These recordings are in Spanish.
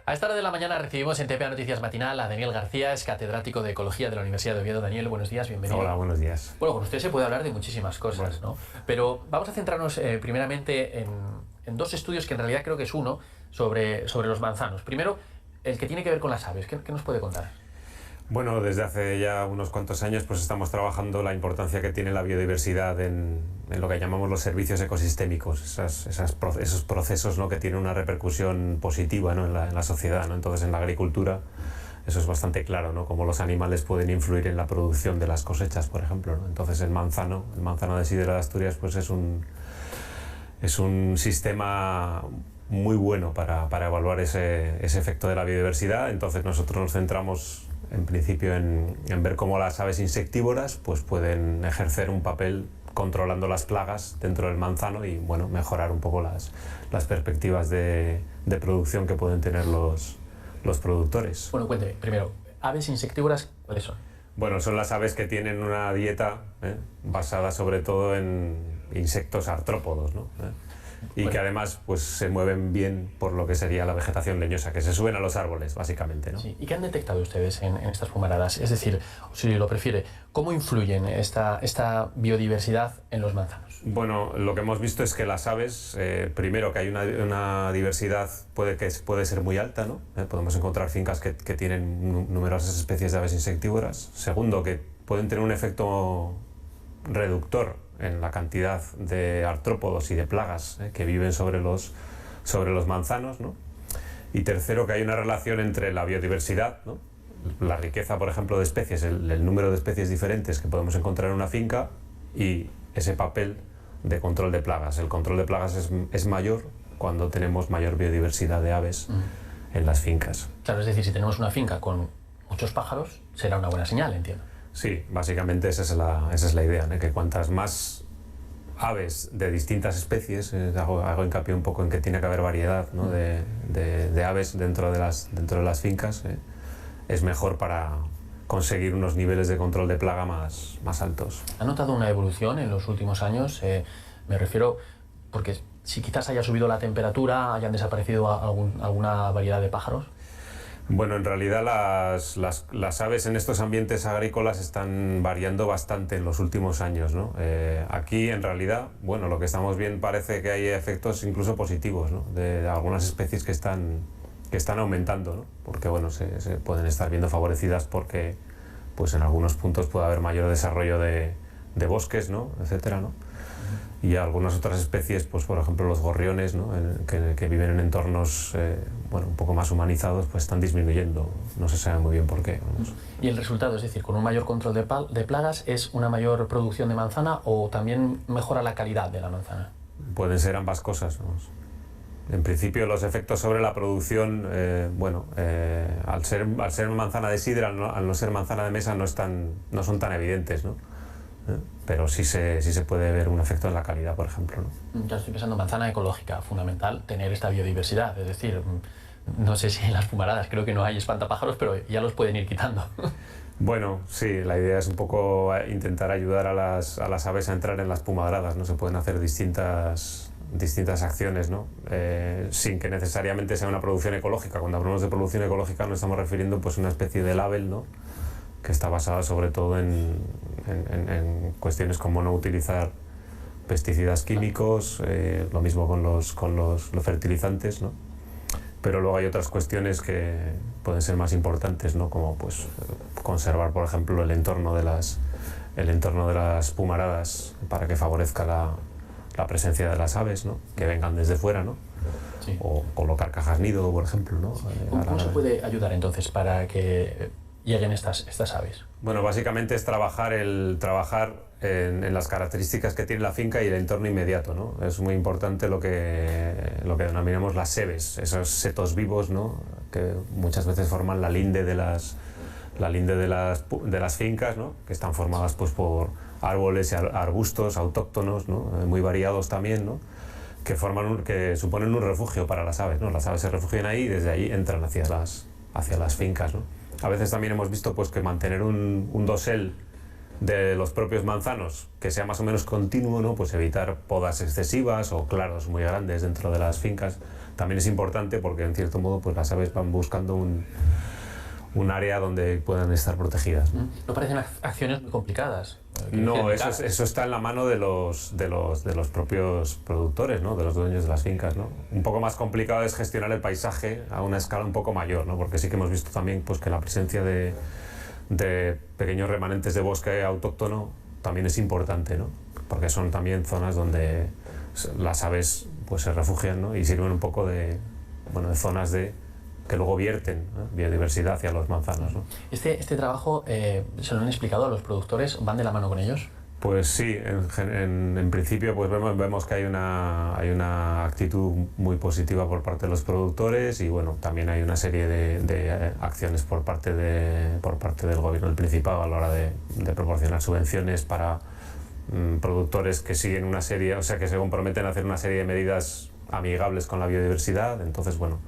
A esta hora de la mañana recibimos en TPA Noticias Matinal a Daniel García, es catedrático de Ecología de la Universidad de Oviedo. Daniel, buenos días, bienvenido. Hola, buenos días. Bueno, con usted se puede hablar de muchísimas cosas, ¿no? Pero vamos a centrarnos primeramente en dos estudios que en realidad creo que es uno sobre los manzanos. Primero, el que tiene que ver con las aves. ¿Qué nos puede contar? Bueno, desde hace ya unos cuantos años pues estamos trabajando la importancia que tiene la biodiversidad en lo que llamamos los servicios ecosistémicos, esos procesos, ¿no?, que tienen una repercusión positiva, ¿no?, en la sociedad, ¿no? Entonces, en la agricultura eso es bastante claro, ¿no?, cómo los animales pueden influir en la producción de las cosechas, por ejemplo, ¿no? Entonces, el manzano de Sidra de Asturias pues es un sistema muy bueno para evaluar ese efecto de la biodiversidad. Entonces, nosotros nos centramos en principio en ver cómo las aves insectívoras pues pueden ejercer un papel controlando las plagas dentro del manzano y, bueno, mejorar un poco las perspectivas de producción que pueden tener los productores. Bueno, cuénteme, primero, aves insectívoras, ¿cuáles son? Bueno, son las aves que tienen una dieta basada sobre todo en insectos artrópodos, ¿no? Y que además pues se mueven bien por lo que sería la vegetación leñosa, que se suben a los árboles, básicamente, ¿no? Sí. ¿Y qué han detectado ustedes en estas fumaradas? Es decir, si lo prefiere, ¿cómo influyen esta biodiversidad en los manzanos? Bueno, lo que hemos visto es que las aves, primero que hay una diversidad puede ser muy alta, ¿no? Podemos encontrar fincas que tienen numerosas especies de aves insectívoras. Segundo, que pueden tener un efecto reductor en la cantidad de artrópodos y de plagas que viven sobre los manzanos, ¿no? Y tercero, que hay una relación entre la biodiversidad, ¿no?, la riqueza, por ejemplo, de especies, el número de especies diferentes que podemos encontrar en una finca, y ese papel de control de plagas. El control de plagas es mayor cuando tenemos mayor biodiversidad de aves en las fincas. Claro, es decir, si tenemos una finca con muchos pájaros, será una buena señal, entiendo. Sí, básicamente esa es la idea, ¿no?, que cuantas más aves de distintas especies, hago hincapié un poco en que tiene que haber variedad, ¿no?, de aves dentro de las fincas, es mejor para conseguir unos niveles de control de plaga más altos. ¿Ha notado una evolución en los últimos años? Me refiero, porque si quizás haya subido la temperatura, hayan desaparecido alguna variedad de pájaros. Bueno, en realidad las aves en estos ambientes agrícolas están variando bastante en los últimos años, ¿no? Aquí, en realidad, bueno, lo que estamos viendo parece que hay efectos incluso positivos, ¿no?, de algunas especies que están aumentando, ¿no? Porque, bueno, se pueden estar viendo favorecidas porque pues en algunos puntos puede haber mayor desarrollo de bosques, ¿no?, etcétera, ¿no? Y algunas otras especies, pues por ejemplo los gorriones, ¿no?, que viven en entornos bueno, un poco más humanizados, pues están disminuyendo. No se sabe muy bien por qué. Vamos. ¿Y el resultado, es decir, con un mayor control de plagas, es una mayor producción de manzana o también mejora la calidad de la manzana? Pueden ser ambas cosas, vamos. En principio los efectos sobre la producción, bueno, al ser manzana de sidra, al no ser manzana de mesa, no son tan evidentes, ¿no? Pero sí se puede ver un efecto en la calidad, por ejemplo, ¿no? Ya estoy pensando en manzana ecológica, fundamental tener esta biodiversidad, es decir, no sé si en las fumaradas creo que no hay espantapájaros, pero ya los pueden ir quitando. Bueno, sí, la idea es un poco intentar ayudar a las aves a entrar en las pumadradas, ¿no? Se pueden hacer distintas acciones, ¿no? Sin que necesariamente sea una producción ecológica. Cuando hablamos de producción ecológica nos estamos refiriendo pues a una especie de label, ¿no?, que está basada sobre todo en cuestiones como no utilizar pesticidas químicos, lo mismo con los fertilizantes, ¿no? Pero luego hay otras cuestiones que pueden ser más importantes, ¿no?, como pues conservar, por ejemplo, el entorno de las pumaradas para que favorezca la presencia de las aves, ¿no?, que vengan desde fuera, ¿no? Sí. O colocar cajas nido, por ejemplo, ¿no? ¿Cómo se puede ayudar entonces para que lleguen estas aves? Bueno, básicamente es trabajar en las características que tiene la finca y el entorno inmediato, ¿no? Es muy importante lo que denominamos las sebes, esos setos vivos, ¿no?, que muchas veces forman la linde de las fincas, ¿no?, que están formadas pues por árboles y arbustos autóctonos, ¿no?, muy variados también, ¿no?, que suponen un refugio para las aves, ¿no? Las aves se refugian ahí y desde ahí entran hacia las fincas, ¿no? A veces también hemos visto pues que mantener un dosel de los propios manzanos que sea más o menos continuo, ¿no?, pues evitar podas excesivas o claros muy grandes dentro de las fincas, también es importante porque en cierto modo pues las aves van buscando un área donde puedan estar protegidas, ¿no? No parecen acciones muy complicadas. No, eso está en la mano de los propios productores, ¿no? De los dueños de las fincas, ¿no? Un poco más complicado es gestionar el paisaje a una escala un poco mayor, ¿no? Porque sí que hemos visto también pues, que la presencia de pequeños remanentes de bosque autóctono también es importante, ¿no? Porque son también zonas donde las aves pues, se refugian, ¿no? Y sirven un poco de zonas que luego vierten, ¿no? Biodiversidad hacia los manzanos, ¿no? Este trabajo, ¿se lo han explicado a los productores? ¿Van de la mano con ellos? Pues sí, en principio pues vemos que hay una actitud muy positiva por parte de los productores y bueno, también hay una serie de acciones por parte del gobierno del Principado a la hora de proporcionar subvenciones para productores que siguen una serie, o sea que se comprometen a hacer una serie de medidas amigables con la biodiversidad. Entonces bueno,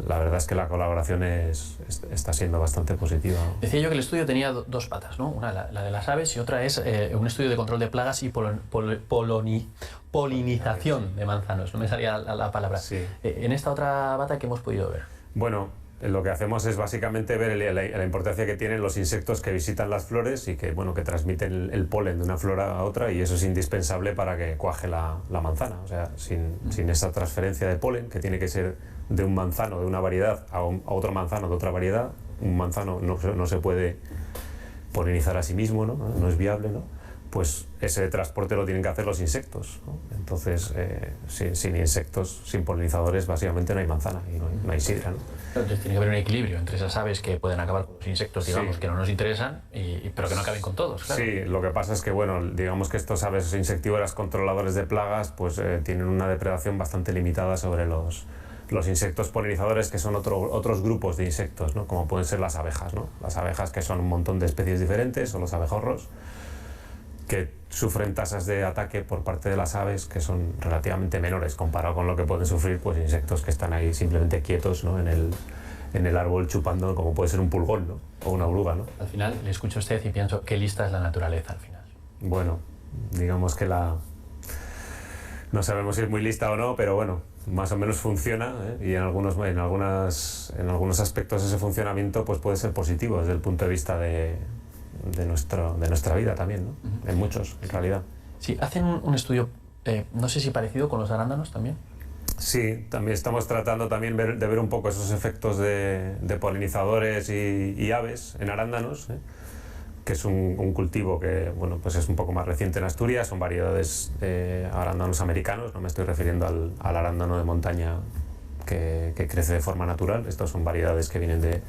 la verdad es que la colaboración está siendo bastante positiva, ¿no? Decía yo que el estudio tenía dos patas, ¿no? Una la de las aves y otra es un estudio de control de plagas y polinización de manzanos. No me salía la palabra. Sí. En esta otra pata, ¿qué hemos podido ver? Bueno, lo que hacemos es básicamente ver la importancia que tienen los insectos que visitan las flores y que transmiten el polen de una flora a otra, y eso es indispensable para que cuaje la manzana. O sea, sin esa transferencia de polen, que tiene que ser de un manzano de una variedad a otro manzano de otra variedad, un manzano no se puede polinizar a sí mismo, ¿no? No es viable, ¿no? Pues ese transporte lo tienen que hacer los insectos, ¿no? Entonces, sin insectos, sin polinizadores, básicamente no hay manzana y no hay sidra, ¿no? Entonces tiene que haber un equilibrio entre esas aves que pueden acabar con los insectos, digamos, que no nos interesan, pero que no acaben con todos, claro. Sí, lo que pasa es que, bueno, digamos que estos aves insectívoras controladores de plagas, pues tienen una depredación bastante limitada sobre los insectos polinizadores, que son otros grupos de insectos, ¿no? Como pueden ser las abejas, ¿no? Las abejas, que son un montón de especies diferentes, o los abejorros, que sufren tasas de ataque por parte de las aves que son relativamente menores comparado con lo que pueden sufrir pues insectos que están ahí simplemente quietos, ¿no? en el árbol chupando, como puede ser un pulgón, ¿no? O una oruga, ¿no? Al final le escucho a usted y pienso qué lista es la naturaleza al final. Bueno, digamos que no sabemos si es muy lista o no, pero bueno, más o menos funciona, ¿eh? Y en algunos aspectos ese funcionamiento pues puede ser positivo desde el punto de vista de nuestra vida también, ¿no? En muchos, en realidad. Sí, hacen un estudio, no sé si parecido con los arándanos también. Sí, también estamos tratando también de ver un poco esos efectos de polinizadores y aves en arándanos, ¿eh? Que es un cultivo que bueno, pues es un poco más reciente en Asturias, son variedades de arándanos americanos, no me estoy refiriendo al arándano de montaña que crece de forma natural. Estas son variedades que vienen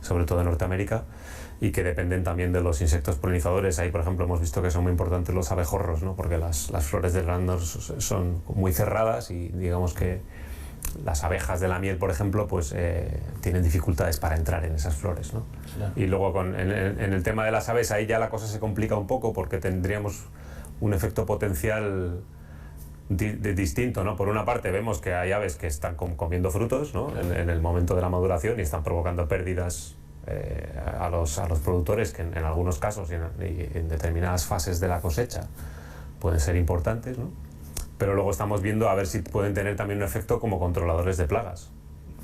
sobre todo de Norteamérica y que dependen también de los insectos polinizadores. Ahí, por ejemplo, hemos visto que son muy importantes los abejorros, ¿no? Porque las flores del arándano son muy cerradas y digamos que las abejas de la miel, por ejemplo, pues tienen dificultades para entrar en esas flores, ¿no? Claro. Y luego en el tema de las aves, ahí ya la cosa se complica un poco porque tendríamos un efecto potencial distinto, ¿no? Por una parte vemos que hay aves que están comiendo frutos, ¿no? En el momento de la maduración, y están provocando pérdidas a los productores, que en algunos casos y en determinadas fases de la cosecha pueden ser importantes, ¿no? Pero luego estamos viendo a ver si pueden tener también un efecto como controladores de plagas.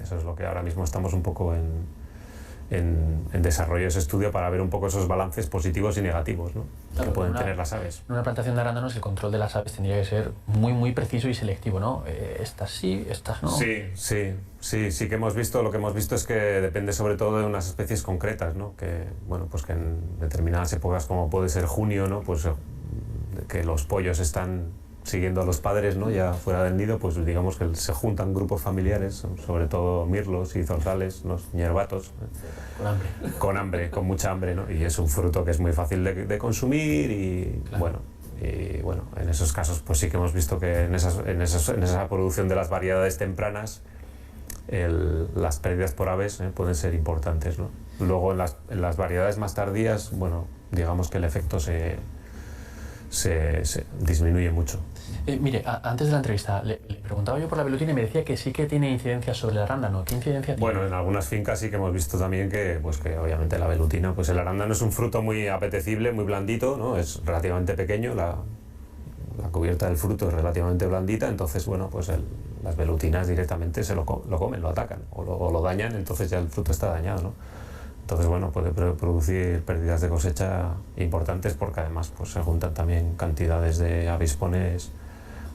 Eso es lo que ahora mismo estamos un poco en desarrollo de ese estudio, para ver un poco esos balances positivos y negativos, ¿no? Claro, que pueden tener las aves. En una plantación de arándanos el control de las aves tendría que ser muy, muy preciso y selectivo, ¿no? Estas sí, estas no. Sí que hemos visto, lo que hemos visto es que depende sobre todo de unas especies concretas, ¿no? Que, bueno, pues que en determinadas épocas, como puede ser junio, ¿no? Pues que los pollos están siguiendo a los padres, ¿no? Ya fuera del nido, pues digamos que se juntan grupos familiares, sobre todo mirlos y zorzales, los ñerbatos. Con hambre. Con mucha hambre, ¿no? Y es un fruto que es muy fácil de consumir y, claro. bueno, en esos casos pues sí que hemos visto que en esa producción de las variedades tempranas las pérdidas por aves pueden ser importantes, ¿no? Luego en las variedades más tardías, bueno, digamos que el efecto se disminuye mucho. Mire, antes de la entrevista le preguntaba yo por la velutina y me decía que sí que tiene incidencia sobre el arándano. ¿Qué incidencia tiene? Bueno, en algunas fincas sí que hemos visto también que obviamente la velutina, pues el arándano es un fruto muy apetecible, muy blandito, ¿no? Es relativamente pequeño, la cubierta del fruto es relativamente blandita, entonces bueno, pues las velutinas directamente lo comen, lo atacan o lo dañan, entonces ya el fruto está dañado, ¿no? Entonces bueno, puede producir pérdidas de cosecha importantes porque además pues se juntan también cantidades de avispones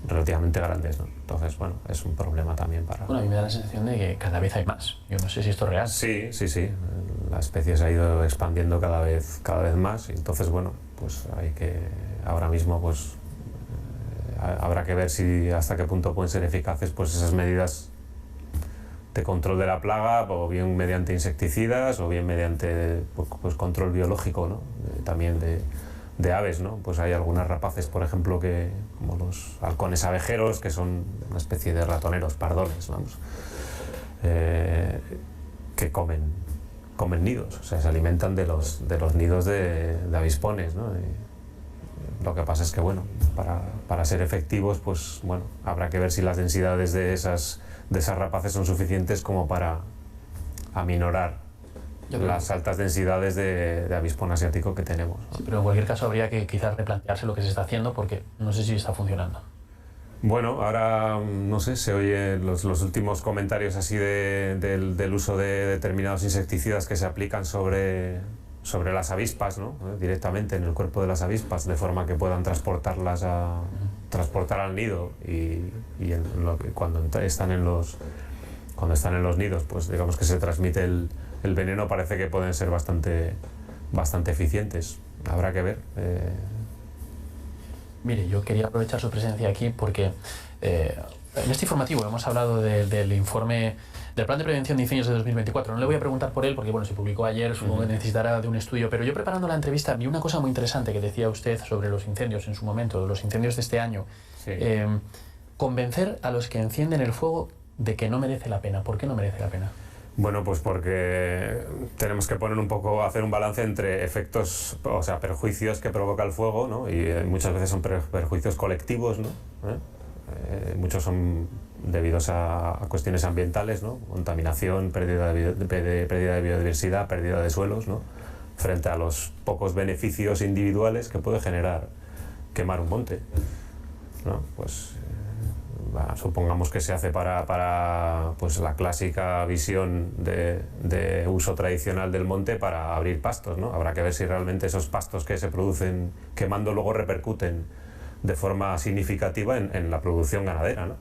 relativamente grandes, ¿no? Entonces bueno, es un problema también para... Bueno, a mí me da la sensación de que cada vez hay más. Yo no sé si esto es real. Sí, la especie se ha ido expandiendo cada vez más y entonces bueno, pues ahora mismo pues habrá que ver hasta qué punto pueden ser eficaces pues esas medidas de control de la plaga, o bien mediante insecticidas o bien mediante pues control biológico, ¿no? También de aves, ¿no? Pues hay algunas rapaces, por ejemplo, como los halcones abejeros, que son una especie de ratoneros pardones, vamos, que comen nidos, o sea, se alimentan de los nidos de avispones, ¿no? Lo que pasa es que, bueno, para ser efectivos, pues bueno, habrá que ver si las densidades de esas rapaces son suficientes como para aminorar las altas densidades de avispón asiático que tenemos, ¿no? Sí, pero en cualquier caso habría que quizás replantearse lo que se está haciendo porque no sé si está funcionando. Bueno, ahora no sé, se oyen los últimos comentarios así del uso de determinados insecticidas que se aplican sobre las avispas, ¿no? Directamente en el cuerpo de las avispas, de forma que puedan transportar al nido y cuando están en los nidos, pues digamos que se transmite el veneno, parece que pueden ser bastante eficientes. Habrá que ver. Mire, yo quería aprovechar su presencia aquí porque en este informativo hemos hablado del informe del Plan de Prevención de Incendios de 2024. No le voy a preguntar por él porque bueno, se publicó ayer, supongo que necesitará de un estudio, pero yo preparando la entrevista vi una cosa muy interesante que decía usted sobre los incendios en su momento, los incendios de este año. Sí. Convencer a los que encienden el fuego de que no merece la pena. ¿Por qué no merece la pena? Bueno, pues porque tenemos que hacer un balance entre efectos, o sea, perjuicios que provoca el fuego, ¿no? Y muchas veces son perjuicios colectivos, ¿no? Muchos son debidos a cuestiones ambientales, ¿no? Contaminación, pérdida de biodiversidad, pérdida de suelos, ¿no? Frente a los pocos beneficios individuales que puede generar quemar un monte, ¿no? Pues supongamos que se hace para pues la clásica visión de uso tradicional del monte para abrir pastos, ¿no? Habrá que ver si realmente esos pastos que se producen quemando luego repercuten de forma significativa en la producción ganadera, ¿no?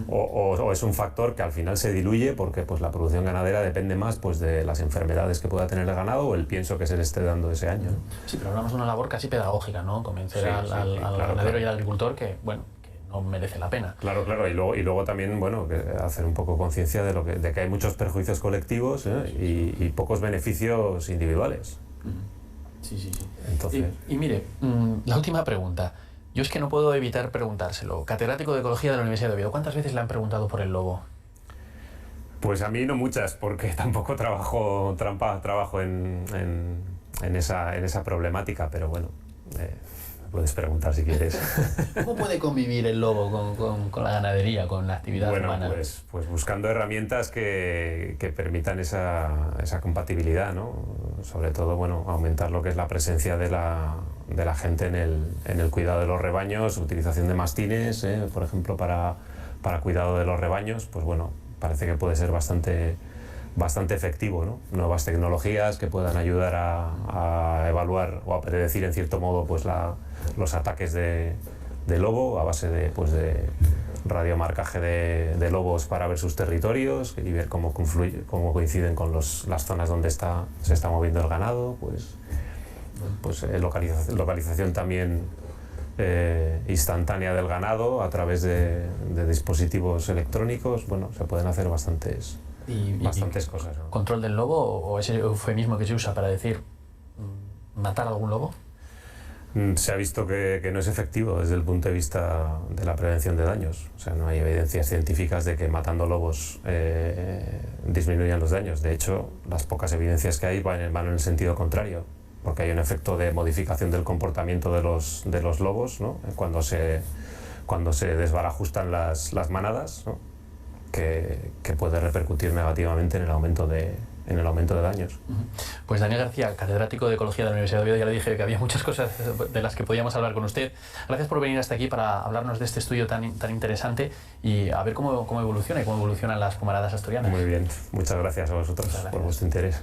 O es un factor que al final se diluye porque pues la producción ganadera depende más pues de las enfermedades que pueda tener el ganado o el pienso que se le esté dando ese año, ¿no? Sí, pero hablamos de una labor casi pedagógica, ¿no? Convencer al ganadero y al agricultor que, bueno, no merece la pena. Claro, y luego también, bueno, hacer un poco conciencia de que hay muchos perjuicios colectivos, y pocos beneficios individuales. Sí. Entonces... Y mire, la última pregunta. Yo es que no puedo evitar preguntárselo. Catedrático de Ecología de la Universidad de Oviedo, ¿cuántas veces le han preguntado por el lobo? Pues a mí no muchas, porque tampoco trabajo en esa problemática, pero bueno... puedes preguntar si quieres. ¿Cómo puede convivir el lobo con la ganadería, con la actividad humana? Pues buscando herramientas que permitan esa compatibilidad, ¿no? Sobre todo, bueno, aumentar lo que es la presencia de la gente en el cuidado de los rebaños, utilización de mastines, por ejemplo, para cuidado de los rebaños, pues bueno, parece que puede ser bastante efectivo, ¿no? Nuevas tecnologías que puedan ayudar a evaluar o a predecir en cierto modo pues los ataques de lobo a base de radiomarcaje de lobos para ver sus territorios y ver cómo coinciden con las zonas donde se está moviendo el ganado, pues localización también instantánea del ganado a través de dispositivos electrónicos. Bueno, se pueden hacer bastantes cosas, ¿no? ¿Control del lobo o ese eufemismo que se usa para decir matar a algún lobo? Se ha visto que no es efectivo desde el punto de vista de la prevención de daños. O sea, no hay evidencias científicas de que matando lobos disminuyan los daños. De hecho, las pocas evidencias que hay van en el sentido contrario, porque hay un efecto de modificación del comportamiento de los lobos, ¿no? Cuando se desbarajustan las manadas, ¿no? que puede repercutir negativamente en el aumento de daños. Pues Daniel García, catedrático de Ecología de la Universidad de Oviedo, ya le dije que había muchas cosas de las que podíamos hablar con usted. Gracias por venir hasta aquí para hablarnos de este estudio tan interesante y a ver cómo evoluciona y cómo evolucionan las fumaradas asturianas. Muy bien, muchas gracias a vosotros por vuestro interés.